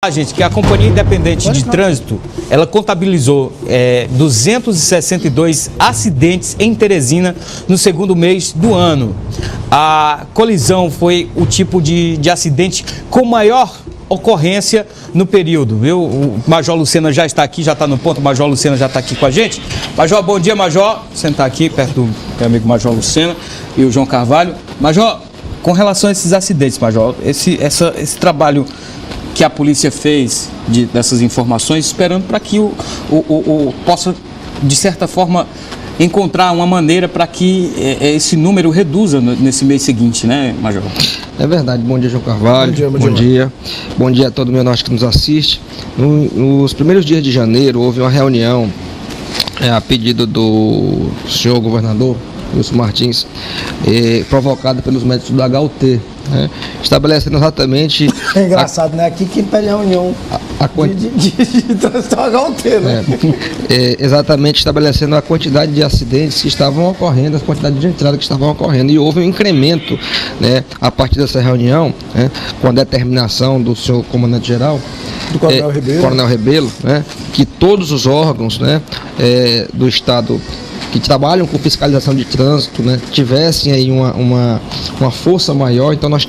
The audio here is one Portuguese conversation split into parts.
Gente, que a Companhia Independente de Trânsito, ela contabilizou 262 acidentes em Teresina no segundo mês do ano. A colisão foi o tipo de acidente com maior ocorrência no período, viu? O Major Lucena já está aqui, já está no ponto, o Major Lucena já está aqui com a gente. Major, bom dia, Major. Sentar aqui perto do meu amigo Major Lucena e o João Carvalho. Major, com relação a esses acidentes, Major, esse trabalho que a polícia fez dessas informações, esperando para que possa, de certa forma, encontrar uma maneira para que esse número reduza nesse mês seguinte, né, Major? É verdade. Bom dia, João Carvalho. Bom dia. Bom dia a todo mundo que nos assiste. Nos primeiros dias de janeiro, houve uma reunião a pedido do senhor governador, Wilson Martins, provocada pelos médicos do HUT, né, estabelecendo exatamente... É engraçado, né? Aqui que pede reunião de trânsito HUT, né? Exatamente, estabelecendo a quantidade de acidentes que estavam ocorrendo, a quantidade de entradas que estavam ocorrendo. E houve um incremento, né, a partir dessa reunião, né, com a determinação do senhor comandante-geral, do Coronel Rebelo, né, que todos os órgãos, né, do Estado que trabalham com fiscalização de trânsito, né, tivessem aí uma força maior. Então nós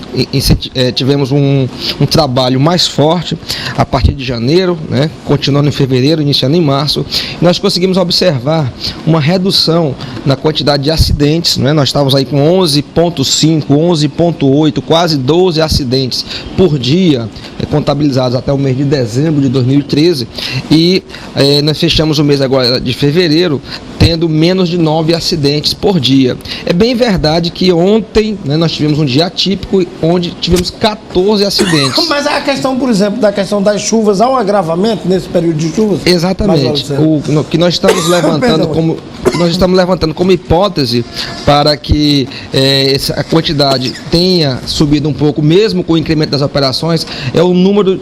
tivemos um trabalho mais forte a partir de janeiro, né, continuando em fevereiro, iniciando em março. E nós conseguimos observar uma redução na quantidade de acidentes, né. Nós estávamos aí com 11,5, 11,8, quase 12 acidentes por dia contabilizados até o mês de dezembro de 2013, e nós fechamos o mês agora de fevereiro tendo menos de 9 acidentes por dia. É bem verdade que ontem, né, nós tivemos um dia atípico onde tivemos 14 acidentes. Mas a questão, por exemplo, da questão das chuvas, há um agravamento nesse período de chuvas? Exatamente. O que nós estamos levantando como hipótese para que a quantidade tenha subido um pouco, mesmo com o incremento das operações, é o número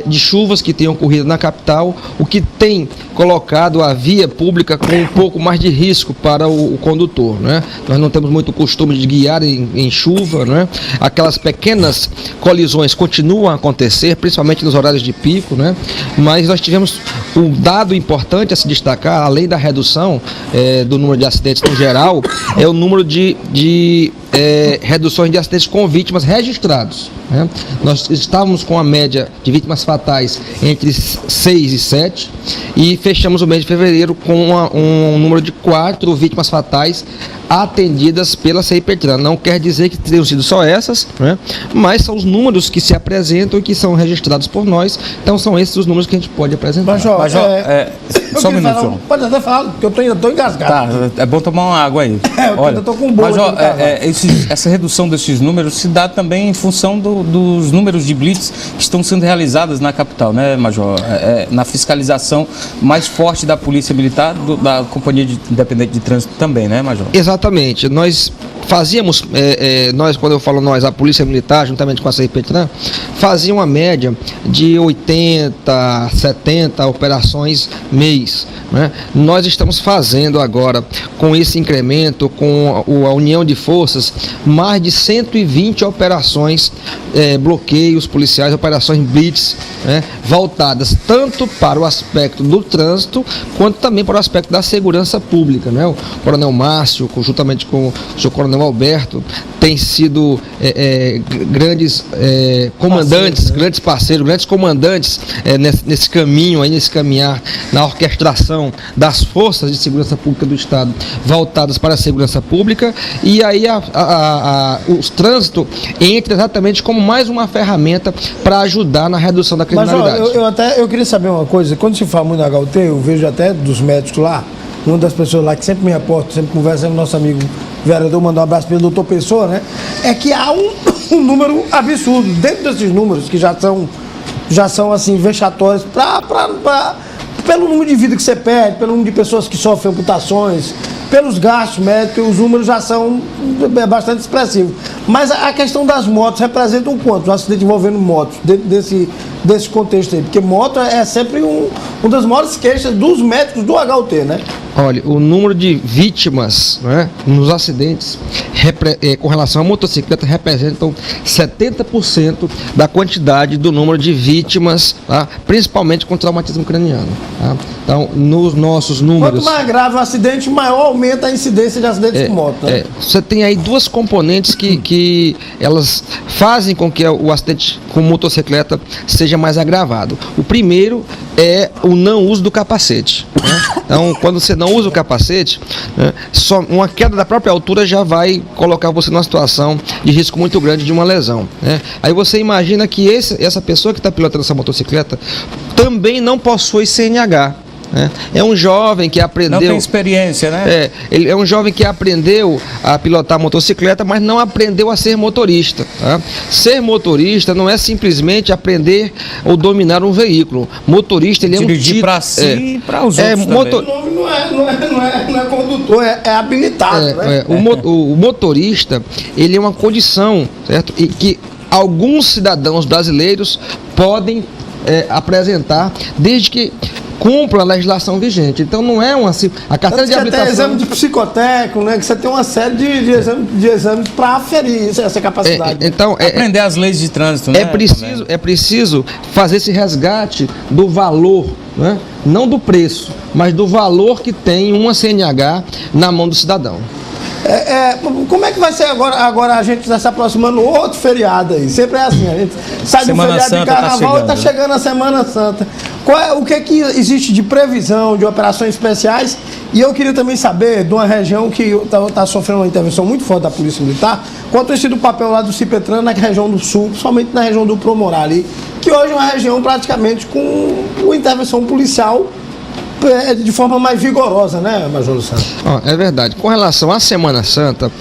de chuvas que tem ocorrido na capital, o que tem colocado a via pública com um pouco mais de risco para o condutor, né? Nós não temos muito costume de guiar em chuva, né? Aquelas pequenas colisões continuam a acontecer, principalmente nos horários de pico, né? Mas nós tivemos um dado importante a se destacar, além da redução do número de acidentes no geral, é o número de reduções de acidentes com vítimas registrados, né? Nós estávamos com a média de vítimas fatais entre 6 e 7 e fechamos o mês de fevereiro com um número de 4 vítimas fatais atendidas pela CIPETRAN. Não quer dizer que tenham sido só essas, né? Mas são os números que se apresentam e que são registrados por nós. Então são esses os números que a gente pode apresentar. Major, só um minuto, João. Pode até falar, porque eu ainda estou engasgado. Tá, é bom tomar uma água aí. Eu ainda estou com bolo. Major, essa redução desses números se dá também em função dos números de blitz que estão sendo realizadas na capital, né, Major? Na fiscalização mais forte da Polícia Militar, da Companhia Independente de Trânsito também, né, Major? Exatamente. Nós fazíamos, quando eu falo nós, a Polícia Militar, juntamente com a CIPETRAN, fazia uma média de 80, 70 operações mês, né? Nós estamos fazendo agora, com esse incremento, com a união de forças, mais de 120 operações, bloqueios policiais, operações blitz, né, voltadas tanto para o aspecto do trânsito, quanto também para o aspecto da segurança pública, né? O Coronel Márcio, conjuntamente com o senhor Coronel Alberto, tem sido grandes comandantes, grandes parceiros, grandes comandantes nesse caminho, aí, nesse caminhar, na orquestração das forças de segurança pública do Estado voltadas para a segurança pública, e aí o trânsito entra exatamente como mais uma ferramenta para ajudar na redução da criminalidade. Mas eu queria saber uma coisa, quando se fala muito na HUT, eu vejo até dos médicos lá, uma das pessoas lá que sempre me reporta, sempre conversa com o nosso amigo vereador, mandar um abraço para o doutor Pessoa, né? É que há um número absurdo, dentro desses números que já são assim, vexatórios, pelo número de vida que você perde, pelo número de pessoas que sofrem amputações, pelos gastos médicos, os números já são bastante expressivos. Mas a questão das motos representa um quanto? Um acidente envolvendo motos, dentro desse contexto aí? Porque moto é sempre uma das maiores queixas dos médicos do HUT, né? Olha, o número de vítimas, né, nos acidentes com relação à motocicleta representam 70% da quantidade do número de vítimas, tá, principalmente com traumatismo craniano. Tá? Então, nos nossos números... Quanto mais grave o acidente, maior aumenta a incidência de acidentes com moto. Né? Você tem aí duas componentes que elas fazem com que o acidente com motocicleta seja mais agravado. O primeiro é o não uso do capacete. Né? Então, quando você não usa o capacete, né, só uma queda da própria altura já vai colocar você numa situação de risco muito grande de uma lesão. Né? Aí você imagina que essa pessoa que está pilotando essa motocicleta também não possui CNH. É um jovem que aprendeu... Não tem experiência, né? Ele é um jovem que aprendeu a pilotar motocicleta, mas não aprendeu a ser motorista. Tá? Ser motorista não é simplesmente aprender ou dominar um veículo. Motorista, ele é um título... Dirigir para si e para os outros também. O nome não é condutor, é habilitado. Né? O motorista, ele é uma condição, certo? E que alguns cidadãos brasileiros podem apresentar, desde que cumpra a legislação vigente. Então não é a carteira de habilitação... Tem exame de psicotécnico, né? Que você tem uma série de exames para aferir essa capacidade. Então, aprender as leis de trânsito, né? É preciso fazer esse resgate do valor, né? Não do preço, mas do valor que tem uma CNH na mão do cidadão. Como é que vai ser agora a gente está se aproximando outro feriado aí? Sempre é assim, a gente sai do feriado de carnaval e está chegando a Semana Santa. O que existe de previsão, de operações especiais? E eu queria também saber de uma região que está sofrendo uma intervenção muito forte da Polícia Militar, qual tem sido o papel lá do Cipetran na região do Sul, somente na região do Promorá ali, que hoje é uma região praticamente com uma intervenção policial de forma mais vigorosa, né, Major Luciano? É verdade. Com relação à Semana Santa,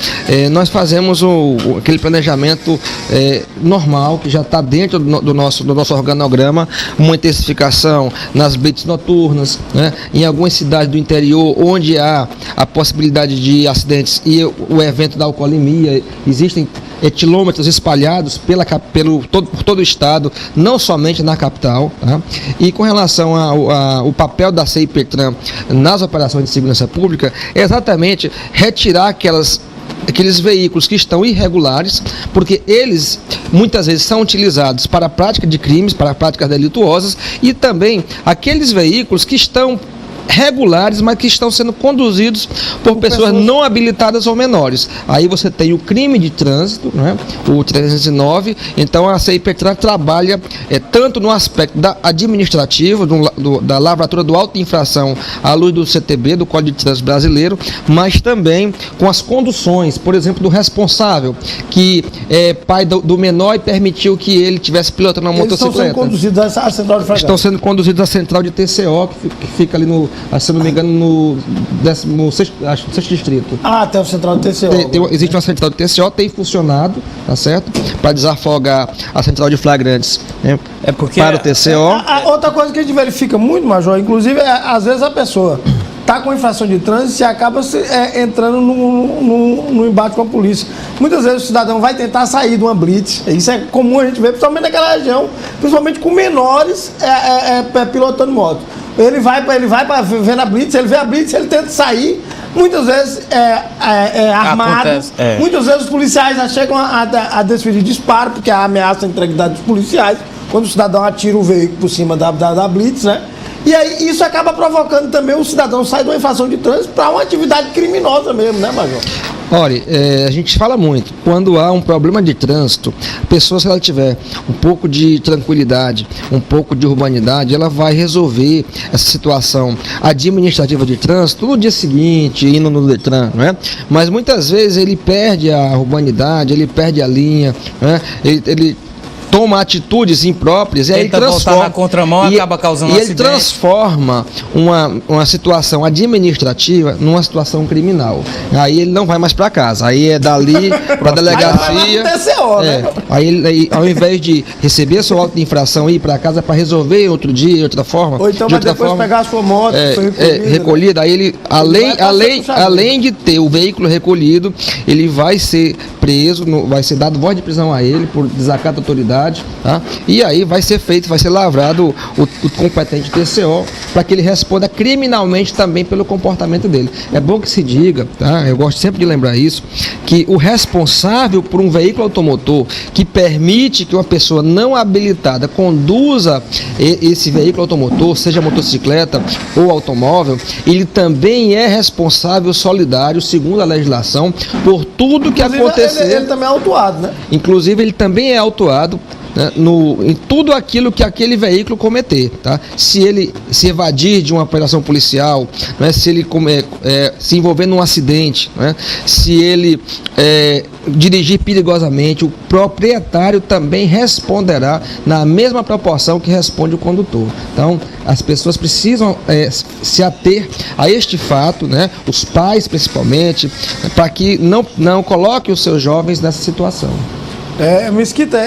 nós fazemos aquele planejamento normal, que já está dentro do nosso organograma, uma intensificação nas blitz noturnas, né, em algumas cidades do interior, onde há a possibilidade de acidentes e o evento da alcoolemia, existem quilômetros espalhados por todo o estado, não somente na capital. Tá? E com relação ao papel da CIPETRAN nas operações de segurança pública, é exatamente retirar aqueles veículos que estão irregulares, porque eles muitas vezes são utilizados para a prática de crimes, para práticas delituosas, e também aqueles veículos que estão regulares, mas que estão sendo conduzidos por pessoas não habilitadas ou menores. Aí você tem o crime de trânsito, né? O 309. Então a CIPETRAN trabalha tanto no aspecto administrativo, da lavratura do auto de infração à luz do CTB, do Código de Trânsito Brasileiro, mas também com as conduções, por exemplo, do responsável, que é pai do menor e permitiu que ele estivesse pilotando uma motocicleta. Estão sendo conduzidos à central de flagrante. Estão sendo conduzidos à central de TCO, que fica ali se não me engano, no 16º distrito. Tem o central de TCO. Existe uma central de TCO, tem funcionado, tá certo? Para desafogar a central de flagrantes, né? Para o TCO. Outra coisa que a gente verifica muito, Major, inclusive, às vezes a pessoa está com infração de trânsito e acaba entrando no embate com a polícia. Muitas vezes o cidadão vai tentar sair de uma blitz, isso é comum a gente ver, principalmente naquela região, principalmente com menores pilotando moto. Ele vai para ver a blitz, ele vê a blitz, ele tenta sair, muitas vezes armado. Muitas vezes os policiais já chegam a desferir disparo, porque a ameaça a integridade dos policiais, quando o cidadão atira o veículo por cima da blitz, né? E aí isso acaba provocando também o cidadão sair de uma infração de trânsito para uma atividade criminosa mesmo, né, Major? Olha, a gente fala muito, quando há um problema de trânsito, a pessoa, se ela tiver um pouco de tranquilidade, um pouco de urbanidade, ela vai resolver essa situação administrativa de trânsito no dia seguinte, indo no Detran, né? Mas muitas vezes ele perde a urbanidade, ele perde a linha, né? Ele toma atitudes impróprias e aí ele transforma na contramão e acaba causando um acidente. Ele transforma uma situação administrativa numa situação criminal. Aí ele não vai mais para casa. Aí é dali para a delegacia. Aí ao invés de receber a sua auto de infração e ir para casa para resolver outro dia, de outra forma. Ou então de depois forma, pegar a sua moto, recolhida. Aí ele, além de ter o veículo recolhido, ele vai ser preso, vai ser dado voz de prisão a ele por desacato à autoridade, tá? E aí vai ser lavrado o competente TCO para que ele responda criminalmente também pelo comportamento dele. É bom que se diga, tá? Eu gosto sempre de lembrar isso, que o responsável por um veículo automotor que permite que uma pessoa não habilitada conduza esse veículo automotor, seja motocicleta ou automóvel, ele também é responsável solidário, segundo a legislação, por tudo que acontecer. Ele também é autuado, né? Inclusive, ele também é autuado, né, em tudo aquilo que aquele veículo cometer, tá? Se ele se evadir de uma operação policial, né, se ele se envolver num acidente, né, se ele dirigir perigosamente, o proprietário também responderá na mesma proporção que responde o condutor. Então, as pessoas precisam se ater a este fato, né, os pais principalmente, para que não coloquem os seus jovens nessa situação. Mesquita,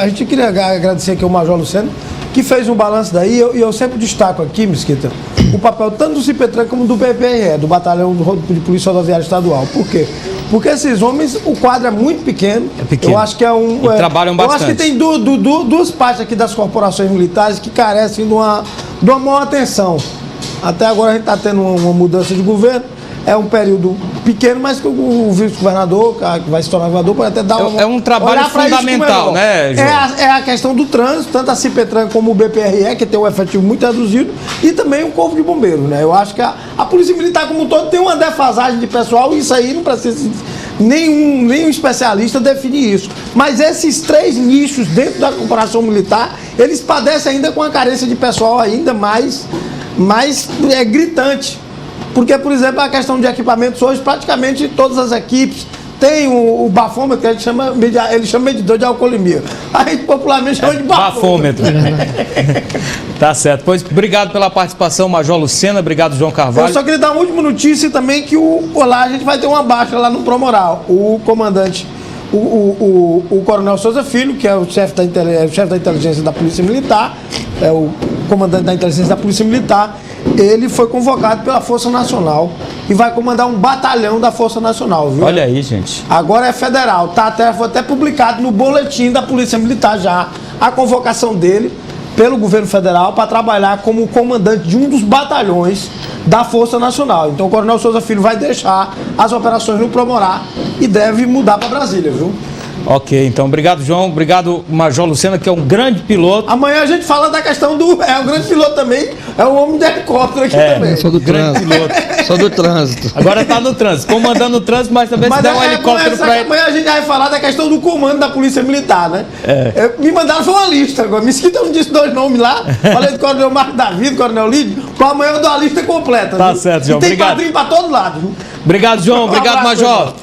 a gente queria agradecer aqui ao Major Luceno, que fez um balanço daí, e eu sempre destaco aqui, Mesquita, o papel tanto do CIPETRAN como do BPRE, do Batalhão de Polícia Rodoviária Estadual. Por quê? Porque esses homens, o quadro é muito pequeno. É pequeno. Eu acho que trabalham bastante. Eu acho que tem duas partes aqui das corporações militares que carecem de uma maior atenção. Até agora a gente está tendo uma mudança de governo. É um período pequeno, mas que o vice-governador, que vai se tornar governador, pode até dar um trabalho fundamental, né, João? É a questão do trânsito, tanto a CIPETRAN como o BPRE, que tem um efetivo muito reduzido, e também o Corpo de Bombeiros, né? Eu acho que a Polícia Militar como um todo tem uma defasagem de pessoal, e isso aí não precisa nenhum especialista definir isso. Mas esses três nichos dentro da corporação militar, eles padecem ainda com a carência de pessoal ainda mais gritante. Porque, por exemplo, a questão de equipamentos hoje, praticamente todas as equipes têm o bafômetro, que ele chama medidor de alcoolemia. A gente popularmente chama de bafômetro. Tá certo. Pois, obrigado pela participação, Major Lucena, obrigado, João Carvalho. Eu só queria dar uma última notícia também, que lá a gente vai ter uma baixa lá no Promoral. O comandante, o Coronel Souza Filho, que é o chefe da inteligência da Polícia Militar, é o comandante da inteligência da Polícia Militar, ele foi convocado pela Força Nacional e vai comandar um batalhão da Força Nacional, viu? Olha aí, gente. Agora é federal, foi até publicado no boletim da Polícia Militar já a convocação dele pelo governo federal para trabalhar como comandante de um dos batalhões da Força Nacional. Então o Coronel Souza Filho vai deixar as operações no Promorá e deve mudar para Brasília, viu? Ok, então obrigado, João, obrigado, Major Lucena, que é um grande piloto. Amanhã a gente fala da questão o grande piloto também, é um homem de helicóptero aqui também. Eu sou do trânsito. Sou do trânsito. Agora tá no trânsito, comandando o trânsito, mas também se der um helicóptero para ele. Amanhã a gente vai falar da questão do comando da Polícia Militar, né? Me mandaram foi uma lista agora, Mesquita não disse 2 nomes lá, falei do Coronel Marco Davi, Coronel Lídio, amanhã eu dou a lista completa. Tá certo, João, e tem obrigado. padrinho para todo lado. Obrigado, João, obrigado, Major.